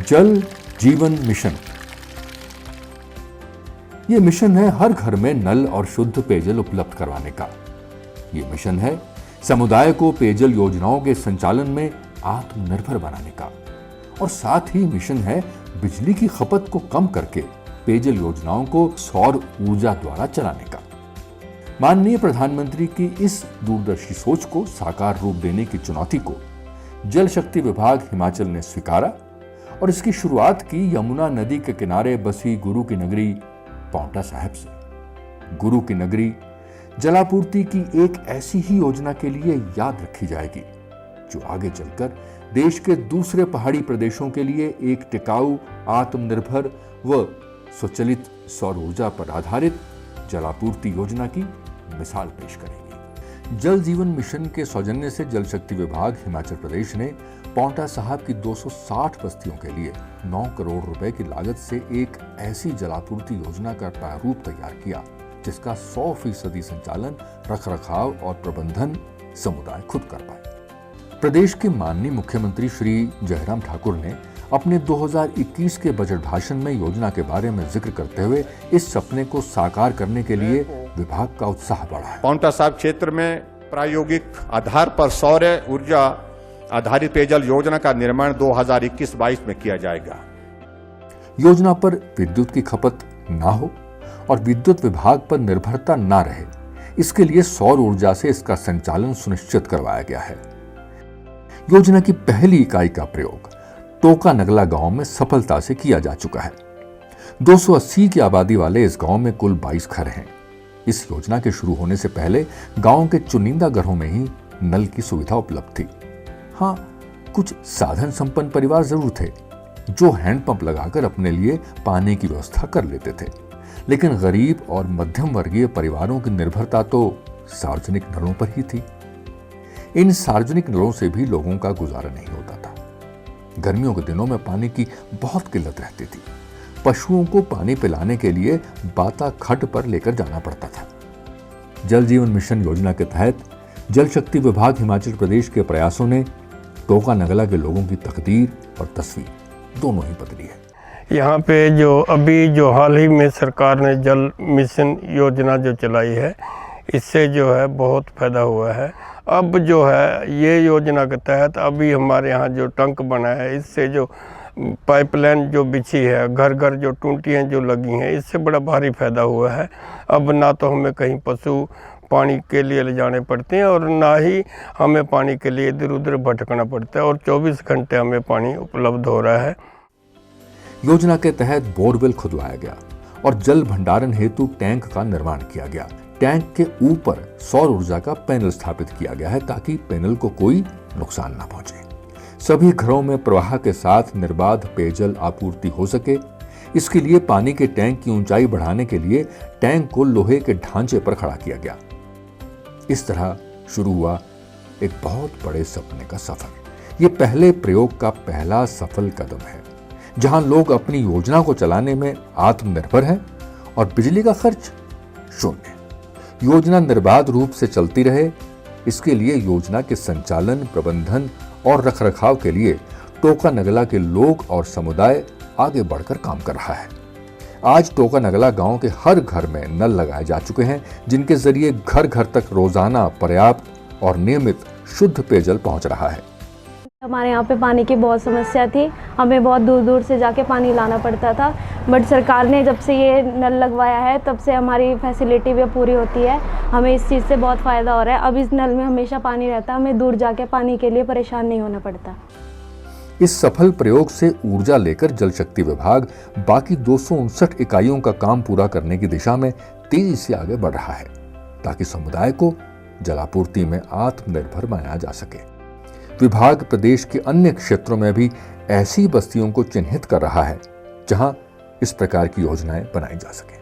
जल जीवन मिशन। ये मिशन है हर घर में नल और शुद्ध पेयजल उपलब्ध करवाने का। ये मिशन है समुदाय को पेयजल योजनाओं के संचालन में आत्मनिर्भर बनाने का, और साथ ही मिशन है बिजली की खपत को कम करके पेयजल योजनाओं को सौर ऊर्जा द्वारा चलाने का। माननीय प्रधानमंत्री की इस दूरदर्शी सोच को साकार रूप देने की चुनौती को जल शक्ति विभाग हिमाचल ने स्वीकारा और इसकी शुरुआत की यमुना नदी के किनारे बसी गुरु की नगरी पांवटा साहिब से। गुरु की नगरी जलापूर्ति की एक ऐसी ही योजना के लिए याद रखी जाएगी जो आगे चलकर देश के दूसरे पहाड़ी प्रदेशों के लिए एक टिकाऊ, आत्मनिर्भर व स्वचालित सौर ऊर्जा पर आधारित जलापूर्ति योजना की मिसाल पेश करेगी। जल जीवन मिशन के सौजन्य से जल शक्ति विभाग हिमाचल प्रदेश ने पांवटा साहिब की 260 बस्तियों के लिए 9 करोड़ रुपए की लागत से एक ऐसी जलापूर्ति योजना का प्रारूप तैयार किया जिसका 100% संचालन, रखरखाव और प्रबंधन समुदाय खुद कर पाए। प्रदेश के माननीय मुख्यमंत्री श्री जयराम ठाकुर ने अपने 2021 के बजट भाषण में योजना के बारे में जिक्र करते हुए इस सपने को साकार करने के लिए विभाग का उत्साह बढ़ा है। पांवटा साहिब क्षेत्र में प्रायोगिक आधार पर सौर ऊर्जा आधारित पेयजल योजना का निर्माण 2021-22 में किया जाएगा। योजना पर विद्युत की खपत ना हो और विद्युत विभाग पर निर्भरता ना रहे, इसके लिए सौर ऊर्जा से इसका संचालन सुनिश्चित करवाया गया है। योजना की पहली इकाई का प्रयोग टोका नगला गांव में सफलता से किया जा चुका है। 280 की आबादी वाले इस गांव में कुल 22 घर हैं। इस योजना के शुरू होने से पहले गांव के चुनिंदा घरों में ही नल की सुविधा उपलब्ध थी। हाँ, कुछ साधन संपन्न परिवार जरूर थे जो हैंडपंप लगाकर अपने लिए पानी की व्यवस्था कर लेते थे, लेकिन गरीब और मध्यम वर्गीय परिवारों की निर्भरता तो सार्वजनिक नलों पर ही थी। इन सार्वजनिक नलों से भी लोगों का गुजारा नहीं होता था। गर्मियों के दिनों में पानी की बहुत किल्लत रहती थी। पशुओं को पानी पिलाने के लिए बाता खड्ड पर लेकर जाना पड़ता था। जल जीवन मिशन योजना के तहत जल शक्ति विभाग हिमाचल प्रदेश के प्रयासों ने टोका नगला के लोगों की तकदीर और तस्वीर दोनों ही बदली है। यहाँ पे जो हाल ही में सरकार ने जल मिशन योजना जो चलाई है, इससे जो है बहुत फायदा हुआ है। अब जो है ये योजना के तहत अभी हमारे यहाँ जो टंक बना है, इससे जो पाइपलाइन जो बिछी है, घर घर जो टूटियाँ जो लगी हैं, इससे बड़ा भारी फायदा हुआ है। अब ना तो हमें कहीं पशु पानी के लिए ले जाने पड़ते हैं और ना ही हमें पानी के लिए इधर उधर भटकना पड़ता है, और 24 घंटे हमें पानी उपलब्ध हो रहा है। योजना के तहत बोरवेल खुदवाया गया और जल भंडारण हेतु टैंक का निर्माण किया गया। टैंक के ऊपर सौर ऊर्जा का पैनल स्थापित किया गया है ताकि पैनल को कोई नुकसान न पहुंचे। सभी घरों में प्रवाह के साथ निर्बाध पेयजल आपूर्ति हो सके, इसके लिए पानी के टैंक की ऊंचाई बढ़ाने के लिए टैंक को लोहे के ढांचे पर खड़ा किया गया। इस तरह शुरू हुआ एक बहुत बड़े सपने का सफर। ये पहले प्रयोग का पहला सफल कदम है जहां लोग अपनी योजना को चलाने में आत्मनिर्भर हैं और बिजली का खर्च शून्य। योजना निर्बाध रूप से चलती रहे, इसके लिए योजना के संचालन, प्रबंधन और रखरखाव के लिए टोका नगला के लोग और समुदाय आगे बढ़कर काम कर रहा है। आज टोका नगला गांव के हर घर में नल लगाए जा चुके हैं, जिनके जरिए घर घर तक रोजाना पर्याप्त और नियमित शुद्ध पेयजल पहुंच रहा है। हमारे यहाँ पे पानी की बहुत समस्या थी, हमें बहुत दूर दूर से जाके पानी लाना पड़ता था, बट सरकार ने जब से ये नल लगवाया है तब से हमारी फैसिलिटी भी पूरी होती है। हमें इस चीज़ से बहुत फ़ायदा हो रहा है। अब इस नल में हमेशा पानी रहता है, हमें दूर जाके पानी के लिए परेशान नहीं होना पड़ता। इस सफल प्रयोग से ऊर्जा लेकर जल शक्ति विभाग बाकी 259 इकाइयों का काम पूरा करने की दिशा में तेजी से आगे बढ़ रहा है ताकि समुदाय को जलापूर्ति में आत्मनिर्भर बनाया जा सके। विभाग प्रदेश के अन्य क्षेत्रों में भी ऐसी बस्तियों को चिन्हित कर रहा है जहां इस प्रकार की योजनाएं बनाई जा सके।